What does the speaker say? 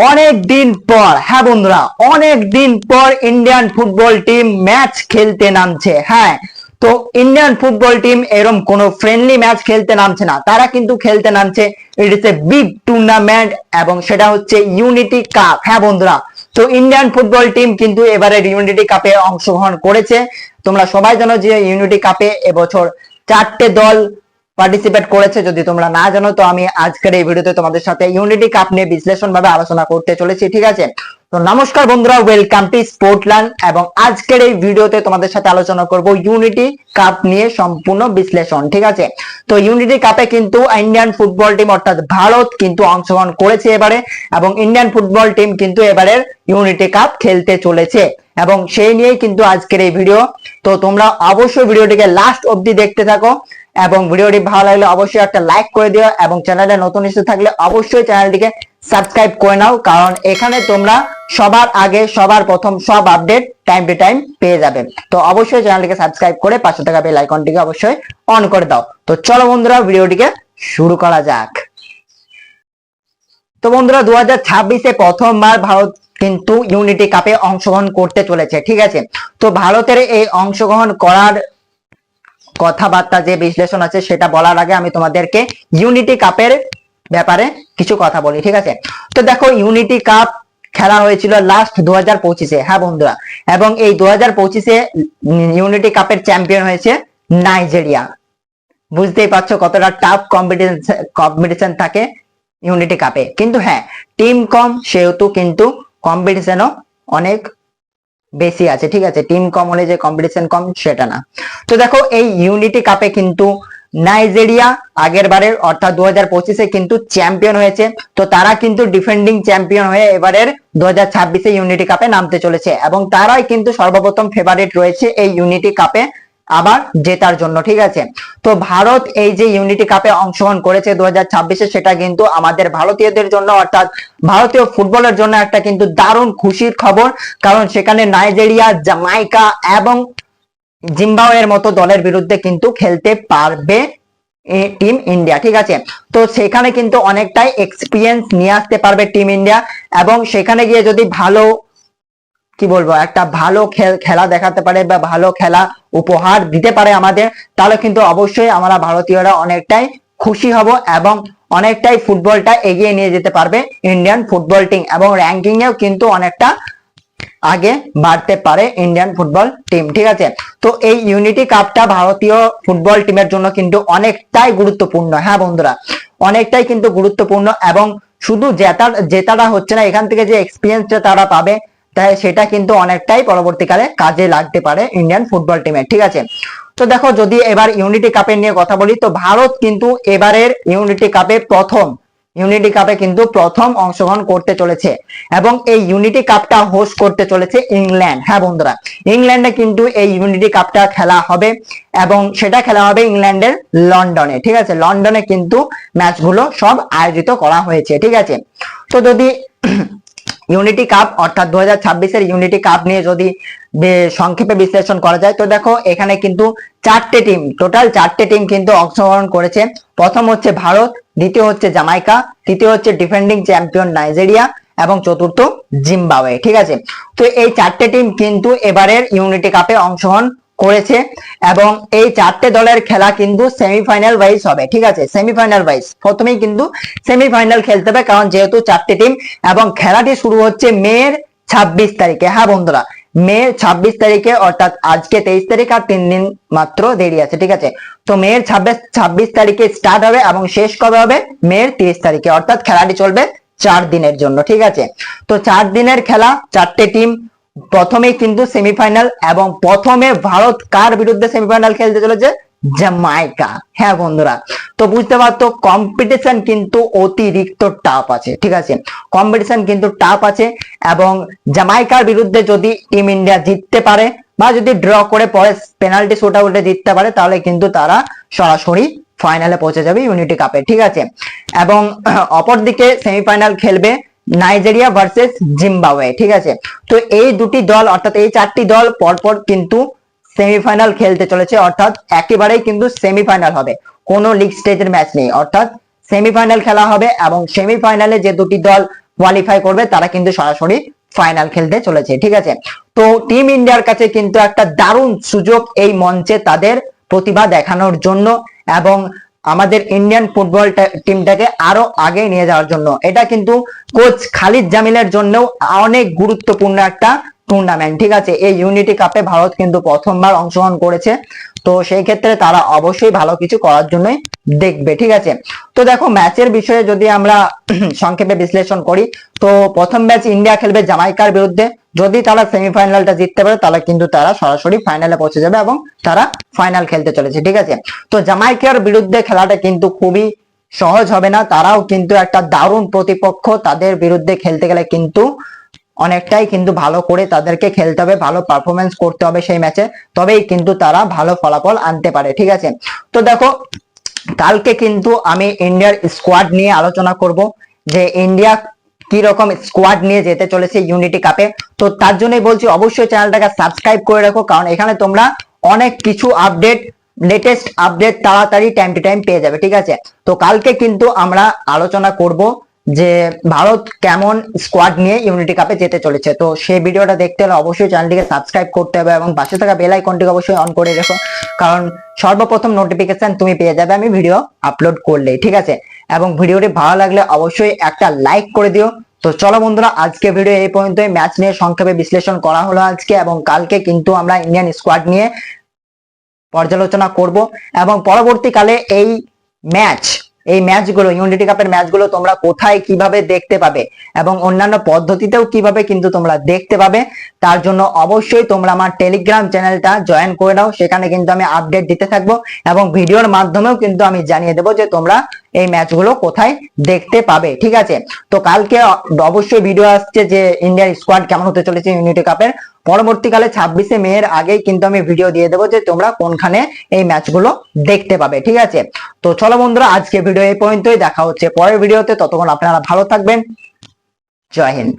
অনেক দিন পর, হ্যাঁ বন্ধুরা, অনেক দিন পর ইন্ডিয়ান ফুটবল টিম ম্যাচ খেলতে নামছে। হ্যাঁ, তো ইন্ডিয়ান ফুটবল টিম এরকম কোনো ফ্রেন্ডলি ম্যাচ খেলতে নামছে না, তারা কিন্তু খেলতে নামছে it is a big tournament, এবং সেটা হচ্ছে ইউনিটি কাপ। হ্যাঁ বন্ধুরা, তো ইন্ডিয়ান ফুটবল টিম কিন্তু এবারে ইউনিটি কাপে অংশগ্রহণ করেছে। তোমরা সবাই জানো যে ইউনিটি কাপে এবছর 4টে দল পার্টিসিপেট করেছে। যদি তোমরা না জানো তো আমি আজকের এই ভিডিওতে তোমাদের সাথে ইউনিটি কাপ নিয়ে বিশ্লেষণ ভাবে আলোচনা করতে চলেছি, ঠিক আছে? তো নমস্কার বন্ধুরা, ওয়েলকাম টু স্পোর্টল্যান্ড, এবং আজকের এই ভিডিওতে তোমাদের সাথে আলোচনা করব ইউনিটি কাপ নিয়ে সম্পূর্ণ বিশ্লেষণ, ঠিক আছে? তো ইউনিটি কাপে কিন্তু ইন্ডিয়ান ফুটবল টিম অর্থাৎ ভারত কিন্তু অংশগ্রহণ করেছে এবারে, এবং ইন্ডিয়ান ফুটবল টিম কিন্তু এবারের ইউনিটি কাপ খেলতে চলেছে, এবং সেই নিয়েই কিন্তু আজকের এই ভিডিও। তো তোমরা অবশ্যই ভিডিওটিকে লাস্ট অবধি দেখতে থাকো, এবং ভিডিওটি ভালো লাগলে অবশ্যই একটা লাইক করে দিও, এবং চ্যানেলে নতুন এসে থাকলে অবশ্যই চ্যানেলটিকে সাবস্ক্রাইব করে নাও, কারণ এখানে তোমরা সবার আগে সবার প্রথম সব আপডেট টাইম টু টাইম পেয়ে যাবে। তো অবশ্যই চ্যানেলটিকে সাবস্ক্রাইব করে পাশে থাকা বেল আইকনটিকে অবশ্যই অন করে দাও। তো চলো বন্ধুরা, ভিডিওটিকে শুরু করা যাক। তো বন্ধুরা, 2026-এ প্রথমবার ভারত কিন্তু ইউনিটি কাপে অংশগ্রহণ করতে চলেছে, ঠিক আছে? তো ভারতের এই অংশগ্রহণ করার কথাবার্তা যে বিশ্লেষণ আছে সেটা বলার আগে আমি তোমাদেরকে ইউনিটি কাপের ব্যাপারে কিছু কথা বলি, ঠিক আছে? তো দেখো, ইউনিটি কাপ খেলা হয়েছিল লাস্ট 2025-এ, হ্যাঁ বন্ধুরা, এবং এই 2025-এ ইউনিটি কাপের চ্যাম্পিয়ন হয়েছে নাইজেরিয়া। বুঝতেই পারছো কতটা টাফ কম্পিটিশন থাকে ইউনিটি কাপে। কিন্তু হ্যাঁ, টিম কম সেহেতু কিন্তু কম্পিটিশনও অনেক বেশি আছে, ঠিক আছে? টিম কম হলে যে কম্পিটিশন কম সেটা না। তো দেখো, এই ইউনিটি কাপে কিন্তু নাইজেরিয়া আগের বারের অর্থাৎ 2025-এ কিন্তু চ্যাম্পিয়ন হয়েছে। তো তারা কিন্তু ডিফেন্ডিং চ্যাম্পিয়ন হয়ে এবারের 2026-এ ইউনিটি কাপে নামতে চলেছে, এবং তারাই কিন্তু সর্বপ্রথম ফেভারিট রয়েছে এই ইউনিটি কাপে আবার জেতার জন্য, ঠিক আছে? তো ভারত এই যে ইউনিটি কাপে অংশগ্রহণ করেছে 2026-এ, সেটা কিন্তু আমাদের ভারতীয়দের জন্য অর্থাৎ ভারতীয় ফুটবলের জন্য একটা কিন্তু দারুণ খুশির খবর, কারণ সেখানে নাইজেরিয়া, জামাইকা এবং জিম্বাবুয়ের মতো দলের বিরুদ্ধে কিন্তু খেলতে পারবে টিম ইন্ডিয়া, ঠিক আছে? তো সেখানে কিন্তু অনেকটাই এক্সপিরিয়েন্স নিয়ে আসতে পারবে টিম ইন্ডিয়া, এবং সেখানে গিয়ে যদি ভালো, কি বলবো, একটা ভালো খেলা দেখাতে পারে বা ভালো খেলা উপহার দিতে পারে আমাদের, তাহলে কিন্তু অবশ্যই আমরা ভারতীয়রা অনেকটাই খুশি হব, এবং অনেকটাই ফুটবলটা এগিয়ে নিয়ে যেতে পারবে ইন্ডিয়ান ফুটবল টিম, এবং র্যাঙ্কিং এও কিন্তু অনেকটা আগে বাড়তে পারে ইন্ডিয়ান ফুটবল টিম, ঠিক আছে? তো এই ইউনিটি কাপটা ভারতীয় ফুটবল টিমের জন্য কিন্তু অনেকটাই গুরুত্বপূর্ণ, হ্যাঁ বন্ধুরা, অনেকটাই কিন্তু গুরুত্বপূর্ণ, এবং শুধু জেতাটা হচ্ছে না, এখান থেকে যে এক্সপিরিয়েন্সটা তারা পাবে তাই সেটা কিন্তু অনেকটাই পরবর্তীকালে কাজে লাগতে পারে ইন্ডিয়ান ফুটবল টিমের, ঠিক আছে? তো দেখো, যদি এবার ইউনিটি কাপের নিয়ে কথা বলি, তো ভারত কিন্তু এবারের ইউনিটি কাপে প্রথম অংশগ্রহণ করতে চলেছে, এবং এই ইউনিটি কাপটা হোস্ট করতে চলেছে ইংল্যান্ড। হ্যাঁ বন্ধুরা, ইংল্যান্ডে কিন্তু এই ইউনিটি কাপটা খেলা হবে, এবং সেটা খেলা হবে ইংল্যান্ডের লন্ডনে, ঠিক আছে? লন্ডনে কিন্তু ম্যাচগুলো সব আয়োজিত করা হয়েছে, ঠিক আছে? তো যদি ইউনিটি কাপ অর্থাৎ 2026-এর ইউনিটি কাপ নিয়ে যদি সংক্ষেপে বিশ্লেষণ করা যায়, তো দেখো, এখানে কিন্তু টোটাল চারটে টিম কিন্তু অংশগ্রহণ করেছে। প্রথম হচ্ছে ভারত, দ্বিতীয় হচ্ছে জামাইকা, তৃতীয় হচ্ছে ডিফেন্ডিং চ্যাম্পিয়ন নাইজেরিয়া, এবং চতুর্থ জিম্বাবুয়ে, ঠিক আছে? তো এই চারটে টিম কিন্তু এবারের ইউনিটি কাপে অংশগ্রহণ করেছে, এবং এই চারটে দলের খেলা কিন্তু সেমিফাইনাল ওয়াইজ হবে, ঠিক আছে? সেমিফাইনাল ওয়াইজ প্রথমেই কিন্তু সেমিফাইনাল খেলতে হবে, কারণ যেহেতু চারটে টিম, এবং খেলাটি শুরু হচ্ছে মের 26 তারিখে। হ্যাঁ বন্ধুরা, মে 26 তারিখে, অর্থাৎ আজকে 23 তারিখ, আর 3 দিন মাত্র দেরি আছে, ঠিক আছে? তো মের 26 তারিখে স্টার্ট হবে, এবং শেষ কবে হবে? মের 30 তারিখে, অর্থাৎ খেলাটি চলবে 4 দিনের জন্য, ঠিক আছে? তো 4 দিনের খেলা, চারটে টিম, প্রথমেই কিন্তু সেমিফাইনাল, এবং প্রথমে ভারত কার বিরুদ্ধে সেমিফাইনাল খেলতে চলেছে? জামাইকা। হ্যাঁ বন্ধুরা, তো বুঝতে পারতো কম্পিটিশন কিন্তু অতিরিক্ত টাফ আছে, ঠিক আছে? কম্পিটিশন কিন্তু টাফ আছে, এবং জামাইকার বিরুদ্ধে যদি টিম ইন্ডিয়া জিততে পারে, বা যদি ড্র করে পরে পেনাল্টি শুট আউটে জিততে পারে, তাহলে কিন্তু তারা সরাসরি ফাইনালে পৌঁছে যাবে ইউনিটি কাপে, ঠিক আছে? এবং অপরদিকে সেমিফাইনাল খেলবে নাইজেরিয়া ভার্সেস জিম্বাবুয়ে, ঠিক আছে? তো এই দুটি দল অর্থাৎ এই চারটি দল পরপর কিন্তু সেমিফাইনাল খেলতে চলেছে, অর্থাৎ একেবারেই কিন্তু সেমিফাইনাল হবে, কোনো লিগ স্টেজের ম্যাচ নেই, অর্থাৎ সেমিফাইনাল খেলা হবে, এবং সেমিফাইনালে যে দুটি দল কোয়ালিফাই করবে তারা কিন্তু সরাসরি ফাইনাল খেলতে চলেছে, ঠিক আছে। তো টিম ইন্ডিয়ার কাছে কিন্তু একটা দারুণ সুযোগ এই মঞ্চে তাদের প্রতিভা দেখানোর জন্য এবং আমাদের ইন্ডিয়ান ফুটবল টিমটাকে আরো আগে নিয়ে যাওয়ার জন্য। এটা কিন্তু কোচ খালিদ জামিলের জন্য অনেক গুরুত্বপূর্ণ একটা টুর্নামেন্ট, ঠিক আছে। এই ইউনিটি কাপে ভারত কিন্তু প্রথমবার অংশগ্রহণ করেছে, তো সেই ক্ষেত্রে তারা অবশ্যই ভালো কিছু করার জন্যই দেখবে, ঠিক আছে। তো দেখো ম্যাচের বিষয়ে যদি আমরা সংক্ষেপে বিশ্লেষণ করি, তো প্রথম ম্যাচ ইন্ডিয়া খেলবে জামাইকার বিরুদ্ধে। যদি তারা সেমিফাইনালটা জিততে পারে তাহলে কিন্তু তারা সরাসরি ফাইনালে পৌঁছে যাবে এবং তারা ফাইনাল খেলতে চলেছে, ঠিক আছে। তো জামাইকার বিরুদ্ধে খেলাটা কিন্তু খুবই সহজ হবে না, তারাও কিন্তু একটা দারুণ প্রতিপক্ষ। তাদের বিরুদ্ধে খেলতে গেলে কিন্তু অনেকটাই কিন্তু ভালো করে তাদেরকে খেলতে হবে, ভালো পারফরমেন্স করতে হবে সেই ম্যাচে, তবেই কিন্তু তারা ভালো ফলাফল আনতে পারে, ঠিক আছে। তো দেখো কালকে কিন্তু আমি ইন্ডিয়ার স্কোয়াড নিয়ে আলোচনা করব যে ইন্ডিয়া কি রকম স্কোয়াড নিয়ে যেতে চলেছে ইউনিটি কাপে। তো তার জন্যই বলছি অবশ্যই চ্যানেলটাকে সাবস্ক্রাইব করে রাখো, কারণ এখানে তোমরা অনেক কিছু আপডেট, লেটেস্ট আপডেট তাড়াতাড়ি টাইম টু টাইম পেয়ে যাবে, ঠিক আছে। তো কালকে কিন্তু আমরা আলোচনা করব যে ভারত কেমন স্কোয়াড নিয়ে ইউনিটি কাপে যেতে চলেছে। তো সেই ভিডিওটা দেখতে হলে অবশ্যই চ্যানেলটিকে সাবস্ক্রাইব করতে হবে এবং পাশে থাকা বেল আইকনটিকে অবশ্যই অন করে রেখো, কারণ সর্বপ্রথম নোটিফিকেশন তুমি পেয়ে যাবে আমি ভিডিও আপলোড করলেই, ঠিক আছে। এবং ভিডিওটি ভালো লাগলে অবশ্যই একটা লাইক করে দিও। তো চলো বন্ধুরা, আজকে ভিডিও এই পর্যন্তই। ম্যাচ নিয়ে সংক্ষেপে বিশ্লেষণ করা হলো আজকে, এবং কালকে কিন্তু আমরা ইন্ডিয়ান স্কোয়াড নিয়ে পর্যালোচনা করব এবং পরবর্তীকালে এই ম্যাচগুলো, ইউনিটি কাপের ম্যাচগুলো তোমরা কোথায় কিভাবে দেখতে পাবে এবং অন্যান্য পদ্ধতিতেও কিভাবে কিন্তু তোমরা দেখতে পাবে, তার জন্য অবশ্যই তোমরা আমার টেলিগ্রাম চ্যানেলটা জয়েন করে নাও। সেখানে কিন্তু আমি আপডেট দিতে থাকবো এবং ভিডিওর মাধ্যমেও কিন্তু আমি জানিয়ে দেবো যে তোমরা এই ম্যাচগুলো কোথায় দেখতে পাবে, ঠিক আছে। তো কালকে অবশ্যই ভিডিও আসছে যে ইন্ডিয়ার স্কোয়াড কেমন হতে চলেছে ইউনিটি কাপের। পরবর্তীকালে 26শে মের আগেই কিন্তু আমি ভিডিও দিয়ে দেবো যে তোমরা কোনখানে এই ম্যাচগুলো দেখতে পাবে, ঠিক আছে। তো চলো বন্ধুরা, আজকে ভিডিও এই পর্যন্তই। দেখা হচ্ছে পরের ভিডিওতে, ততক্ষণ আপনারা ভালো থাকবেন। জয় হিন্দ।